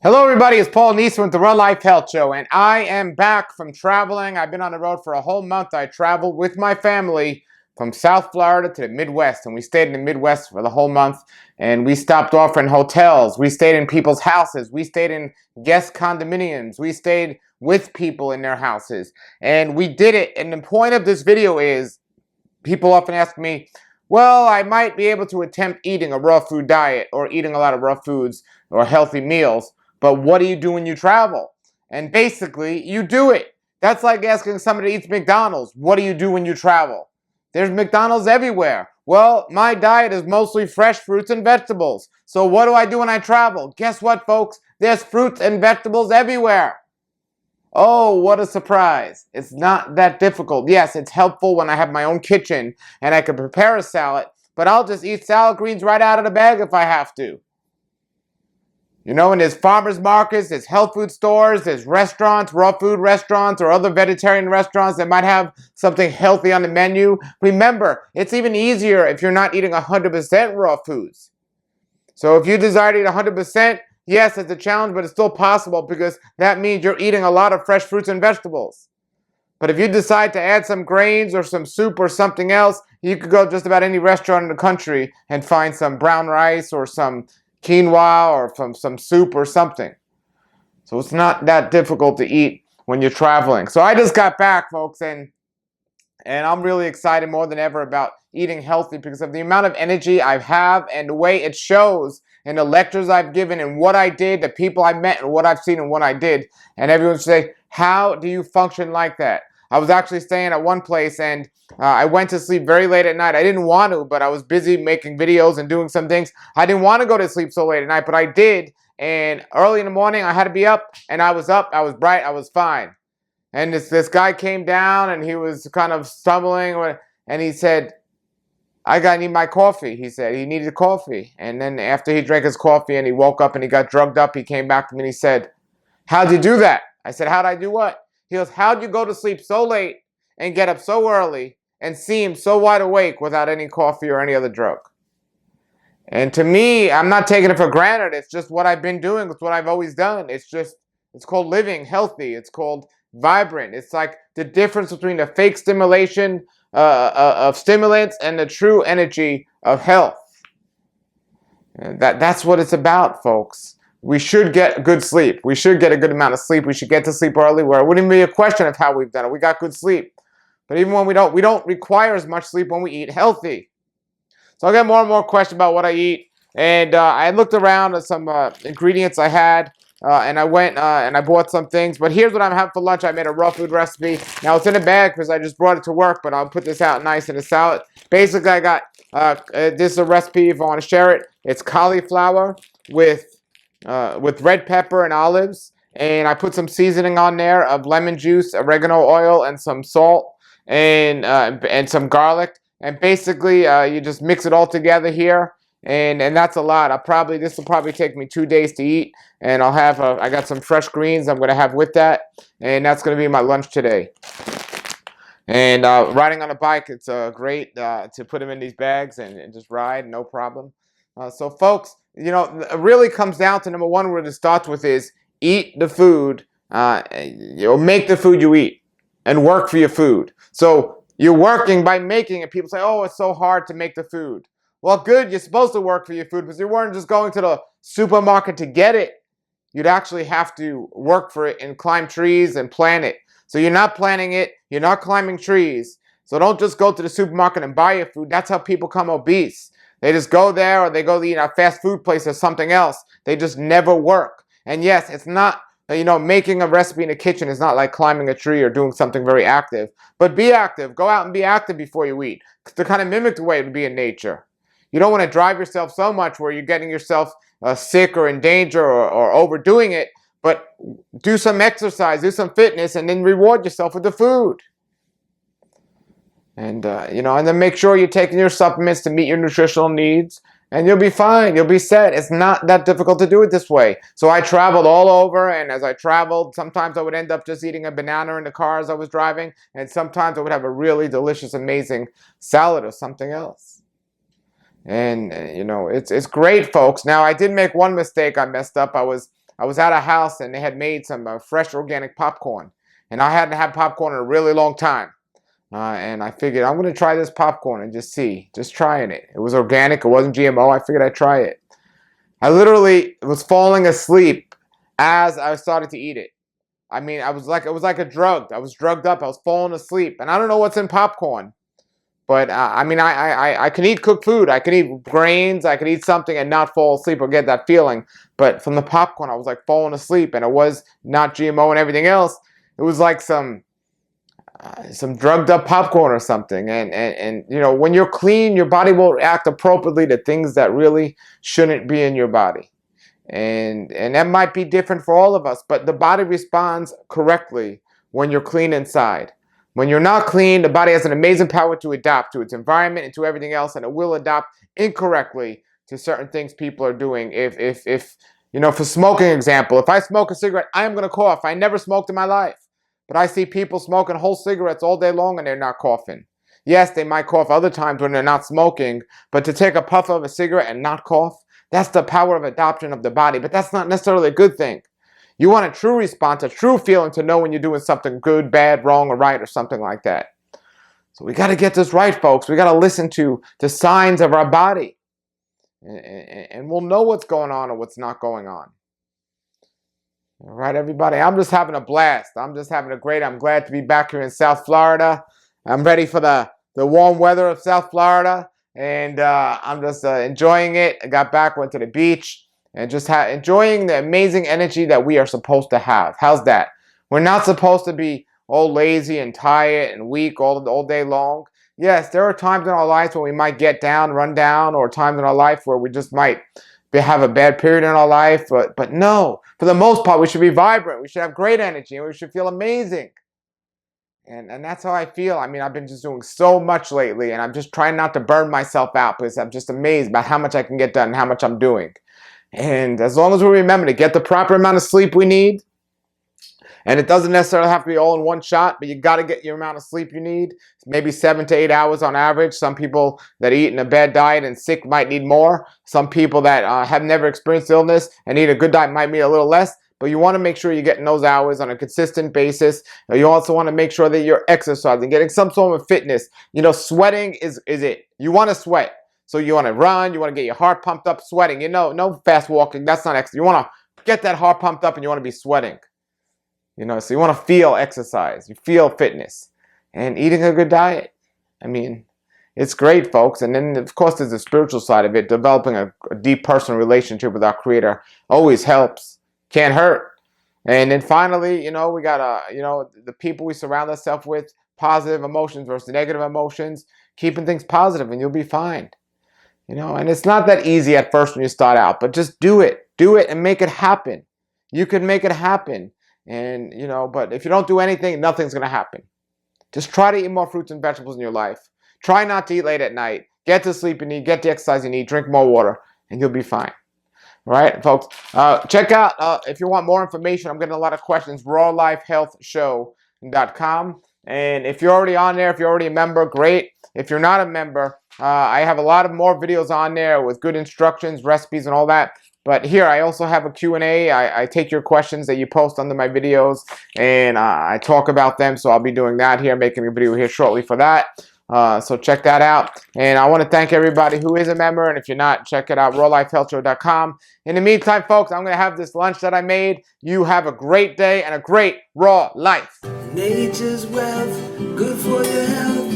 Hello everybody, it's Paul Neeson with the Run Life Health Show, and I am back from traveling. I've been on the road for a whole month. I traveled with my family from South Florida to the Midwest, and we stayed in the Midwest for the whole month, and we stopped off in hotels. We stayed in people's houses. We stayed in guest condominiums. We stayed with people in their houses, and we did it. And the point of this video is, people often ask me, well, I might be able to attempt eating a raw food diet or eating a lot of raw foods or healthy meals, but what do you do when you travel? And basically, you do it. That's like asking somebody that eats McDonald's, what do you do when you travel? There's McDonald's everywhere. Well, my diet is mostly fresh fruits and vegetables. So what do I do when I travel? Guess what, folks? There's fruits and vegetables everywhere. Oh, what a surprise. It's not that difficult. Yes, it's helpful when I have my own kitchen and I can prepare a salad, but I'll just eat salad greens right out of the bag if I have to. You know, and there's farmers markets, there's health food stores, there's restaurants, raw food restaurants, or other vegetarian restaurants that might have something healthy on the menu. Remember, it's even easier if you're not eating 100% raw foods. So if you desire to eat 100%, yes, it's a challenge, but it's still possible because that means you're eating a lot of fresh fruits and vegetables. But if you decide to add some grains or some soup or something else, you could go just about any restaurant in the country and find some brown rice or some quinoa or from some soup or something. So it's not that difficult to eat when you're traveling. So I just got back, folks, and I'm really excited more than ever about eating healthy because of the amount of energy I have and the way it shows in the lectures I've given and what I did, the people I met and what I've seen and what I did. And everyone say, how do you function like that? I was actually staying at one place and I went to sleep very late at night. I didn't want to, but I was busy making videos and doing some things. I didn't want to go to sleep so late at night, but I did. And early in the morning, I had to be up, and I was up. I was bright. I was fine. And this guy came down, and he was kind of stumbling, and he said, I need my coffee. He said he needed coffee. And then after he drank his coffee and he woke up and he got drugged up, he came back to me and he said, how'd you do that? I said, how'd I do what? He goes, how'd you go to sleep so late and get up so early and seem so wide awake without any coffee or any other drug? And to me, I'm not taking it for granted. It's just what I've been doing. It's what I've always done. It's called living healthy. It's called vibrant. It's like the difference between the fake stimulation of stimulants and the true energy of health. And that's what it's about, folks. We should get good sleep. We should get a good amount of sleep. We should get to sleep early where it wouldn't be a question of how we've done it. We got good sleep. But even when we don't require as much sleep when we eat healthy. So I get more and more questions about what I eat. And I looked around at some ingredients I had. And I went and I bought some things. But here's what I'm having for lunch. I made a raw food recipe. Now it's in a bag because I just brought it to work. But I'll put this out nice in a salad. Basically, I got this is a recipe if I want to share it. It's cauliflower with red pepper and olives, and I put some seasoning on there of lemon juice, oregano oil, and some salt, and some garlic. And basically, you just mix it all together here, and that's a lot. This will probably take me 2 days to eat, and I got some fresh greens I'm gonna have with that, and that's gonna be my lunch today. And riding on a bike, it's great to put them in these bags and just ride, no problem. So folks, you know, it really comes down to number one, what it starts with is eat the food, make the food you eat and work for your food. So you're working by making it. People say, oh, it's so hard to make the food. Well, good, you're supposed to work for your food because you weren't just going to the supermarket to get it. You'd actually have to work for it and climb trees and plant it. So you're not planting it, you're not climbing trees. So don't just go to the supermarket and buy your food. That's how people become obese. They just go there or they go to eat at a fast food place or something else. They just never work. And yes, it's not, making a recipe in the kitchen is not like climbing a tree or doing something very active. But be active. Go out and be active before you eat. To kind of mimic the way it would be in nature. You don't want to drive yourself so much where you're getting yourself sick or in danger or overdoing it. But do some exercise, do some fitness, and then reward yourself with the food. And, and then make sure you're taking your supplements to meet your nutritional needs. And you'll be fine. You'll be set. It's not that difficult to do it this way. So I traveled all over. And as I traveled, sometimes I would end up just eating a banana in the car as I was driving. And sometimes I would have a really delicious, amazing salad or something else. And it's great, folks. Now, I did make one mistake. I messed up. I was at a house and they had made some fresh organic popcorn, and I hadn't had popcorn in a really long time. And I figured I'm going to try this popcorn and just trying it. It was organic. It wasn't GMO. I figured I'd try it. I literally was falling asleep as I started to eat it. I mean, it was like a drug. I was drugged up. I was falling asleep, and I don't know what's in popcorn. But I mean, I can eat cooked food. I can eat grains. I can eat something and not fall asleep or get that feeling. But from the popcorn, I was like falling asleep, and it was not GMO and everything else. It was like some drugged up popcorn or something. And when you're clean, your body will react appropriately to things that really shouldn't be in your body. And that might be different for all of us, but the body responds correctly when you're clean inside. When you're not clean, the body has an amazing power to adapt to its environment and to everything else, and it will adapt incorrectly to certain things people are doing. If for smoking example, if I smoke a cigarette, I am going to cough. I never smoked in my life, but I see people smoking whole cigarettes all day long and they're not coughing. Yes, they might cough other times when they're not smoking, but to take a puff of a cigarette and not cough, that's the power of adoption of the body, but that's not necessarily a good thing. You want a true response, a true feeling to know when you're doing something good, bad, wrong, or right, or something like that. So we got to get this right, folks. We got to listen to the signs of our body, and we'll know what's going on or what's not going on. All right, everybody. I'm just having a blast. I'm just having a great. I'm glad to be back here in South Florida. I'm ready for the warm weather of South Florida, and I'm just enjoying it. I got back, went to the beach. And just enjoying the amazing energy that we are supposed to have. How's that? We're not supposed to be all lazy and tired and weak all day long. Yes, there are times in our lives when we might get down, run down, or times in our life where we just might have a bad period in our life. But no, for the most part, we should be vibrant. We should have great energy, and we should feel amazing. And that's how I feel. I mean, I've been just doing so much lately, and I'm just trying not to burn myself out because I'm just amazed by how much I can get done and how much I'm doing. And as long as we remember to get the proper amount of sleep we need, and it doesn't necessarily have to be all in one shot, but you got to get your amount of sleep you need, maybe 7 to 8 hours on average. Some people that eat in a bad diet and sick might need more. Some people that have never experienced illness and eat a good diet might need a little less. But you want to make sure you're getting those hours on a consistent basis. You also want to make sure that you're exercising, getting some sort of fitness. Sweating is it. You want to sweat. So you want to run, you want to get your heart pumped up, sweating. No fast walking. That's not exercise. You want to get that heart pumped up and you want to be sweating. So you want to feel exercise. You feel fitness. And eating a good diet. I mean, it's great, folks. And then, of course, there's the spiritual side of it. Developing a deep personal relationship with our Creator always helps. Can't hurt. And then finally, we got, the people we surround ourselves with, positive emotions versus negative emotions, keeping things positive and you'll be fine. And it's not that easy at first when you start out, but just do it. Do it and make it happen. You can make it happen. And, but if you don't do anything, nothing's going to happen. Just try to eat more fruits and vegetables in your life. Try not to eat late at night. Get the sleep you need. Get the exercise you need. Drink more water. And you'll be fine. All right, folks. Check out, if you want more information, I'm getting a lot of questions, rawlifehealthshow.com. And if you're already on there, if you're already a member, great. If you're not a member, I have a lot of more videos on there with good instructions, recipes, and all that. But here, I also have a Q&A. I take your questions that you post under my videos, and I talk about them. So I'll be doing that here, making a video here shortly for that. So check that out. And I want to thank everybody who is a member. And if you're not, check it out, rawlifehealthshow.com. In the meantime, folks, I'm going to have this lunch that I made. You have a great day and a great raw life. Nature's wealth, good for your health.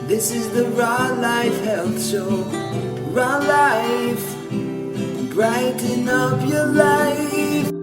This is the Raw Life Health Show. Raw Life, brighten up your life.